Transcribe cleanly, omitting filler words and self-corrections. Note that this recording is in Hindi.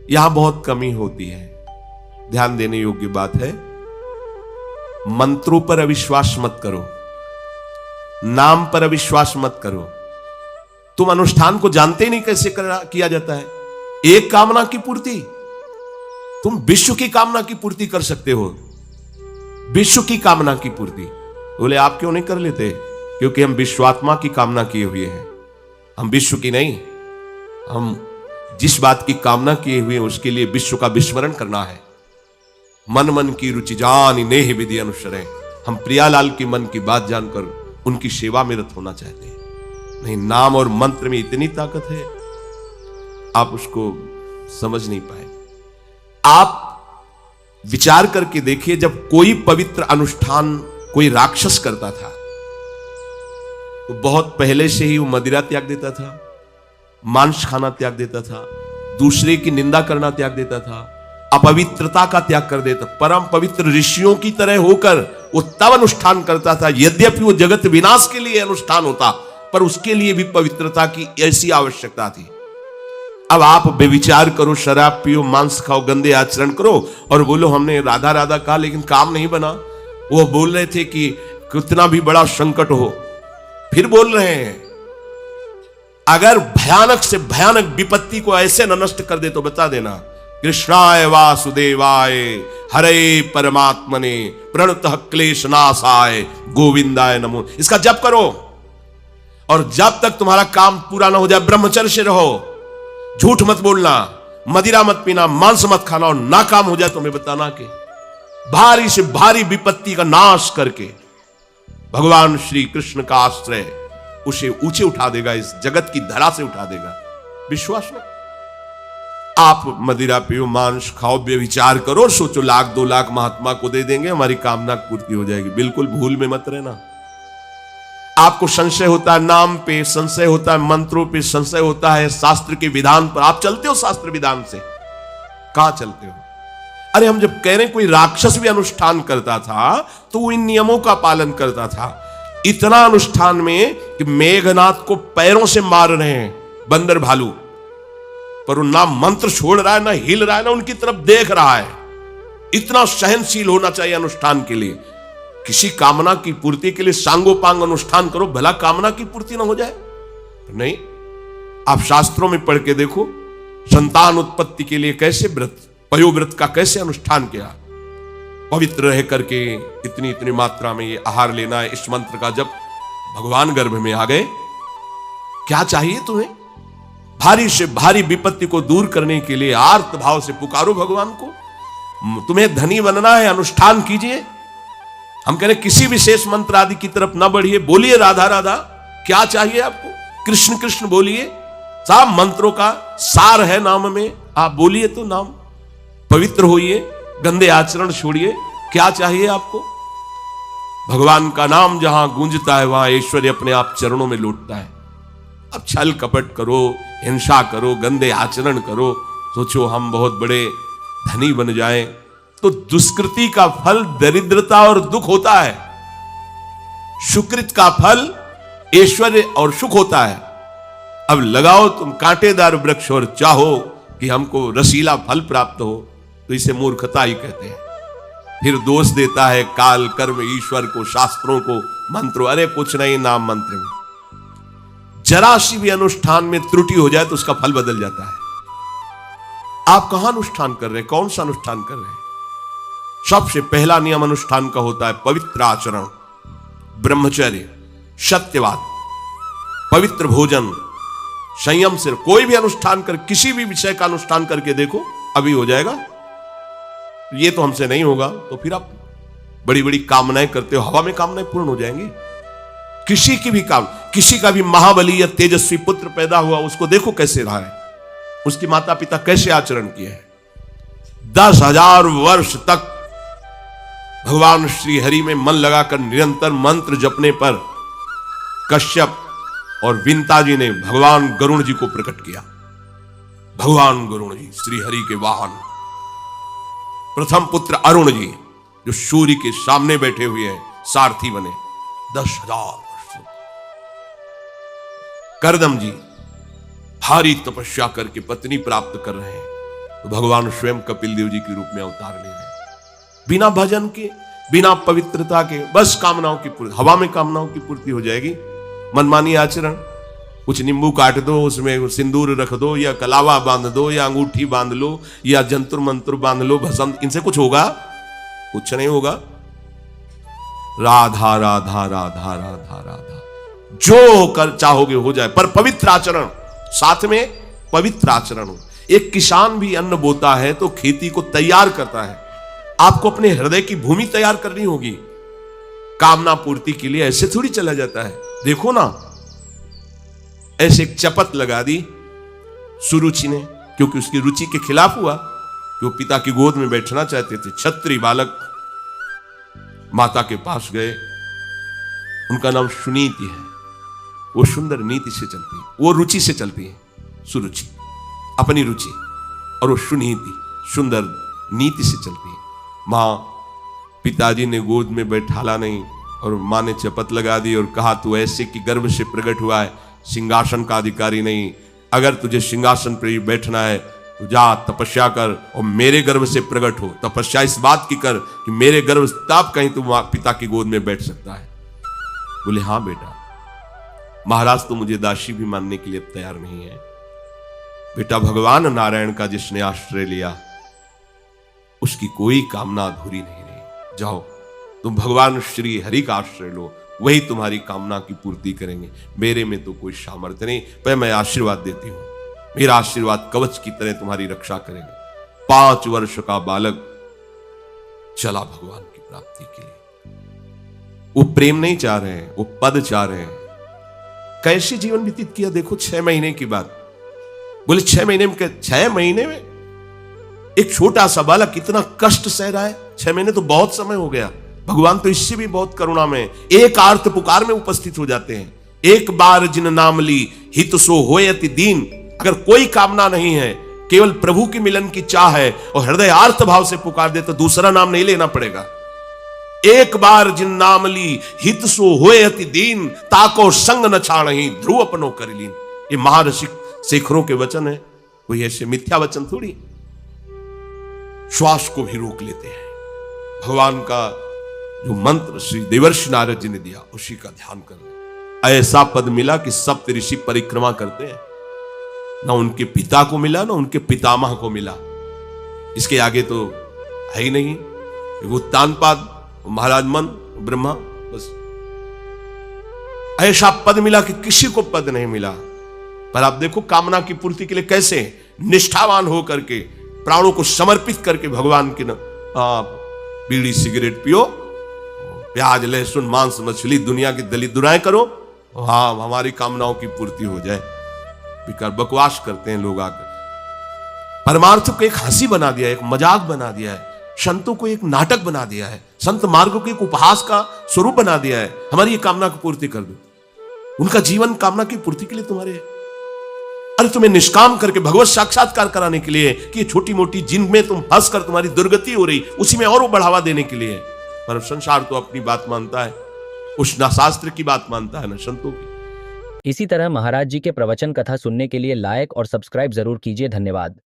यहां बहुत कमी होती है। ध्यान देने योग्य बात है, मंत्रों पर अविश्वास मत करो, नाम पर अविश्वास मत करो। तुम अनुष्ठान को जानते ही नहीं कैसे किया जाता है। एक कामना की पूर्ति, तुम विश्व की कामना की पूर्ति कर सकते हो, विश्व की कामना की पूर्ति। बोले आप क्यों नहीं कर लेते? क्योंकि हम विश्वात्मा की कामना किए हुए हैं, हम विश्व की नहीं। हम जिस बात की कामना किए हुए हैं उसके लिए विश्व का विस्मरण करना है। मन मन की रुचि जान नेह विधि अनुसरे। हम प्रियालाल की मन की बात जानकर उनकी सेवा में रत होना चाहते हैं। नहीं, नाम और मंत्र में इतनी ताकत है, आप उसको समझ नहीं पाए। आप विचार करके देखिए, जब कोई पवित्र अनुष्ठान कोई राक्षस करता था तो बहुत पहले से ही वो मदिरा त्याग देता था, मांस खाना त्याग देता था, दूसरे की निंदा करना त्याग देता था, अपवित्रता का त्याग कर देता। परम पवित्र ऋषियों की तरह होकर वो तब अनुष्ठान करता था। यद्यपि वो जगत विनाश के लिए अनुष्ठान होता, पर उसके लिए भी पवित्रता की ऐसी आवश्यकता थी। अब आप बेविचार करो, शराब पियो, मांस खाओ, गंदे आचरण करो और बोलो हमने राधा राधा कहा लेकिन काम नहीं बना। वो बोल रहे थे कि कितना भी बड़ा संकट हो, फिर बोल रहे हैं। अगर भयानक से भयानक विपत्ति को ऐसे न नष्ट कर दे तो बता देना, कृष्णाय वासुदेवाय हरे परमात्मने प्रणतः क्लेशनाशाय गोविंदाय नमो। इसका जप करो और जब तक तुम्हारा काम पूरा ना हो जाए ब्रह्मचर्य से रहो। झूठ मत बोलना, मदिरा मत पीना, मांस मत खाना, और नाकाम हो जाए तो मैं बताना कि भारी से भारी विपत्ति का नाश करके भगवान श्री कृष्ण का आश्रय उसे ऊंचे उठा देगा, इस जगत की धरा से उठा देगा। विश्वास में आप मदिरा पियो, मांस खाओ, व्यभिचार करो, सोचो लाख 2 लाख महात्मा को दे देंगे, हमारी कामना पूर्ति हो जाएगी। बिल्कुल भूल में मत रहना। आपको संशय होता है नाम पे, संशय होता है मंत्रों पे, संशय होता है शास्त्र के विधान पर। आप चलते हो शास्त्र विधान से? कहां चलते हो? अरे हम जब कह रहे हैं कोई राक्षस भी अनुष्ठान करता था तो वो इन नियमों का पालन करता था। इतना अनुष्ठान में कि मेघनाथ को पैरों से मार रहे हैं बंदर भालू, पर वो ना मंत्र छोड़ रहा है, ना हिल रहा है, ना उनकी तरफ देख रहा है। इतना सहनशील होना चाहिए अनुष्ठान के लिए। किसी कामना की पूर्ति के लिए सांगोपांग अनुष्ठान करो, भला कामना की पूर्ति ना हो जाए? नहीं। आप शास्त्रों में पढ़ के देखो, संतान उत्पत्ति के लिए कैसे व्रत, पयोव्रत का कैसे अनुष्ठान किया। पवित्र रह करके इतनी इतनी मात्रा में ये आहार लेना है। इस मंत्र का जब भगवान गर्भ में आ गए, क्या चाहिए तुम्हें? भारी से भारी विपत्ति को दूर करने के लिए आर्त भाव से पुकारो भगवान को। तुम्हें धनी बनना है, अनुष्ठान कीजिए। हम कह रहे किसी विशेष मंत्र आदि की तरफ ना बढ़िए, बोलिए राधा राधा। क्या चाहिए आपको? कृष्ण कृष्ण बोलिए। सब मंत्रों का सार है नाम में, आप बोलिए तो नाम। पवित्र होइए, गंदे आचरण छोड़िए। क्या चाहिए आपको? भगवान का नाम जहां गूंजता है वहां ऐश्वर्य अपने आप चरणों में लौटता है। अब छल कपट करो, हिंसा करो, गंदे आचरण करो, सोचो हम बहुत बड़े धनी बन जाएं, तो दुष्कृति का फल दरिद्रता और दुख होता है। सुकृत का फल ऐश्वर्य और सुख होता है। अब लगाओ तुम कांटेदार वृक्ष और चाहो कि हमको रसीला फल प्राप्त हो, तो इसे मूर्खता ही कहते हैं। फिर दोष देता है काल, कर्म, ईश्वर को, शास्त्रों को, मंत्रों। अरे कुछ नहीं, नाम मंत्र में जरा सी भी अनुष्ठान में त्रुटि हो जाए तो उसका फल बदल जाता है। आप कहां अनुष्ठान कर रहे हैं? कौन सा अनुष्ठान कर रहे हैं? सबसे पहला नियम अनुष्ठान का होता है पवित्र आचरण, ब्रह्मचर्य, सत्यवाद, पवित्र भोजन, संयम से। कोई भी अनुष्ठान कर, किसी भी विषय का अनुष्ठान करके देखो, अभी हो जाएगा। ये तो हमसे नहीं होगा तो फिर आप बड़ी बड़ी कामनाएं करते हो, हवा में कामनाएं पूर्ण हो जाएंगी। किसी की भी काम, किसी का भी महाबली या तेजस्वी पुत्र पैदा हुआ, उसको देखो कैसे रहा है, उसके माता पिता कैसे आचरण किए हैं। 10,000 वर्ष तक भगवान श्री हरि में मन लगाकर निरंतर मंत्र जपने पर कश्यप और विंता जी ने भगवान गरुण जी को प्रकट किया। भगवान गरुण जी श्री हरि के वाहन, प्रथम पुत्र अरुण जी जो सूर्य के सामने बैठे हुए हैं, सारथी बने 10,000 वर्ष। करदम जी भारी तपस्या करके पत्नी प्राप्त कर रहे हैं, तो भगवान स्वयं कपिल देव जी के रूप में अवतार ले रहे हैं। बिना भजन के, बिना पवित्रता के, बस कामनाओं की पूर्ति, हवा में कामनाओं की पूर्ति हो जाएगी। मनमानी आचरण, कुछ नींबू काट दो, उसमें सिंदूर रख दो, या कलावा बांध दो, या अंगूठी बांध लो, या जंतुर मंत्र बांध लो, भस्म, इनसे कुछ होगा? कुछ नहीं होगा। राधा राधा राधा राधा राधा, जो कर चाहोगे हो जाए, पर पवित्र आचरण, साथ में पवित्र आचरण हो। एक किसान भी अन्न बोता है तो खेती को तैयार करता है। आपको अपने हृदय की भूमि तैयार करनी होगी। कामना पूर्ति के लिए ऐसे थोड़ी चला जाता है। देखो ना, ऐसे एक चपत लगा दी सुरुचि ने, क्योंकि उसकी रुचि के खिलाफ हुआ कि वो पिता की गोद में बैठना चाहते थे। क्षत्रिय बालक माता के पास गए, उनका नाम सुनीति है। वो सुंदर नीति से चलती है, वो रुचि से चलती है, सुरुचि अपनी रुचि, और वो सुनीति सुंदर नीति से चलती है। मां, पिताजी ने गोद में बैठाला नहीं और मां ने चपत लगा दी और कहा, तू ऐसे कि गर्भ से प्रकट हुआ है, सिंहासन का अधिकारी नहीं। अगर तुझे सिंहासन पर बैठना है तो जा तपस्या कर और मेरे गर्भ से प्रकट हो। तपस्या इस बात की कर कि मेरे गर्भ तब कहीं तू पिता की गोद में बैठ सकता है। बोले, हाँ बेटा। महाराज तो मुझे दासी भी मानने के लिए तैयार नहीं है। बेटा, भगवान नारायण का जिसने आश्रय लिया उसकी कोई कामना अधूरी नहीं रही। जाओ, तुम भगवान श्री हरि का आश्रय लो, वही तुम्हारी कामना की पूर्ति करेंगे। मेरे में तो कोई सामर्थ्य नहीं, पर मैं आशीर्वाद देती हूं। मेरा आशीर्वाद कवच की तरह तुम्हारी रक्षा करेगा। 5 वर्ष का बालक चला भगवान की प्राप्ति के लिए। वो प्रेम नहीं चाह रहे हैं, वो पद चाह रहे हैं। कैसे जीवन व्यतीत किया देखो 6 महीने की बात। बोले 6 महीने में, 6 महीने में एक छोटा सा बालक इतना कष्ट सह रहा है। 6 महीने तो बहुत समय हो गया। भगवान तो इससे भी बहुत करुणा में, एक आर्त पुकार में उपस्थित हो जाते हैं। एक बार जिन नाम ली हित सो होयति दीन। अगर कोई कामना नहीं है, केवल प्रभु की मिलन की चाह है और हृदय आर्त भाव से पुकार दे तो दूसरा नाम नहीं लेना पड़ेगा। एक बार जिन नाम ली हित सो होयति दीन, ताको संग न छाणहि ध्रुव अपनो कर लीन। ये महर्षि शेखरों के वचन है, कोई ऐसे मिथ्या वचन थोड़ी। श्वास को भी रोक लेते हैं। भगवान का जो मंत्र श्री देवर्षि नारद जी ने दिया उसी का ध्यान कर ले। ऐसा पद मिला कि सप्त ऋषि परिक्रमा करते हैं। ना उनके पिता को मिला, ना उनके पितामह को मिला। इसके आगे तो है ही नहीं। उत्तानपाद, महाराज मन, ब्रह्मा, बस ऐसा पद मिला कि किसी को पद नहीं मिला। पर आप देखो कामना की पूर्ति के लिए कैसे निष्ठावान होकर के, प्राणों को समर्पित करके भगवान की बीड़ी सिगरेट पियो, प्याज लहसुन मांस मछली दुनिया की दलित दुराएं करो, हाँ हमारी कामनाओं की पूर्ति हो जाए। बेकार बकवास करते हैं लोग आकर। परमार्थ को एक हंसी बना दिया है, एक मजाक बना दिया है, संतों को एक नाटक बना दिया है, संत मार्ग को एक उपहास का स्वरूप बना दिया है। हमारी ये कामना की पूर्ति कर दो। उनका जीवन कामना की पूर्ति के लिए तुम्हारे, अरे तुम्हें निष्काम करके भगवत साक्षात्कार कराने के लिए कि छोटी मोटी जिनमें तुम फंस कर तुम्हारी दुर्गति हो रही उसी में और बढ़ावा देने के लिए। पर संसार तो अपनी बात मानता है, उस ना शास्त्र की बात मानता है ना संतों की। इसी तरह महाराज जी के प्रवचन कथा सुनने के लिए लाइक और सब्सक्राइब जरूर कीजिए। धन्यवाद।